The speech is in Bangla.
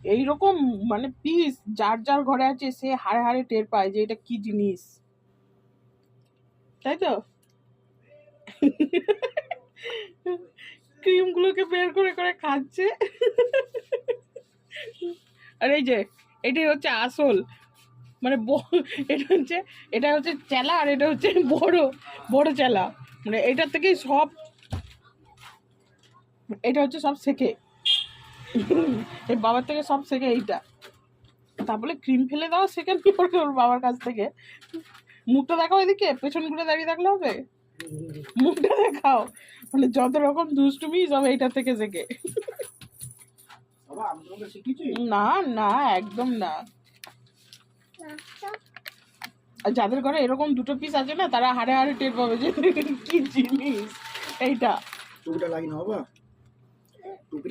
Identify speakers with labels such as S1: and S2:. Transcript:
S1: এইরকম মানে পিস যার যার ঘরে আছে সে হাড়ে হাড়ে টের পায় যে এটা কি জিনিস, তাই তো। ক্রিম গুলোকে বের করে করে খাচ্ছে। আর এই যে এটাই হচ্ছে আসল, মানে এটা হচ্ছে চেলা, আর এটা হচ্ছে বড় বড় চেলা। মানে এটার থেকেই সব, এটা হচ্ছে সব শেখে, এই বাবার থেকে সব শেখে এইটা। তারপরে ক্রিম ফেলে দাও সেকেন্ড কি করে ওর বাবার কাছ থেকে। মুখটা দেখাও এদিকে, পেছন ঘুরে দাঁড়িয়ে থাকলে হবে, মুখটা দেখাও। মানে যত রকম দুষ্টুমি সব এইটা থেকে শেখে। না না একদম না। আর যাদের ঘরে এরকম দুটো পিস আছে না, তারা হাড়ে হাড়ে টের পাবে যে কি জিনিস এইটা।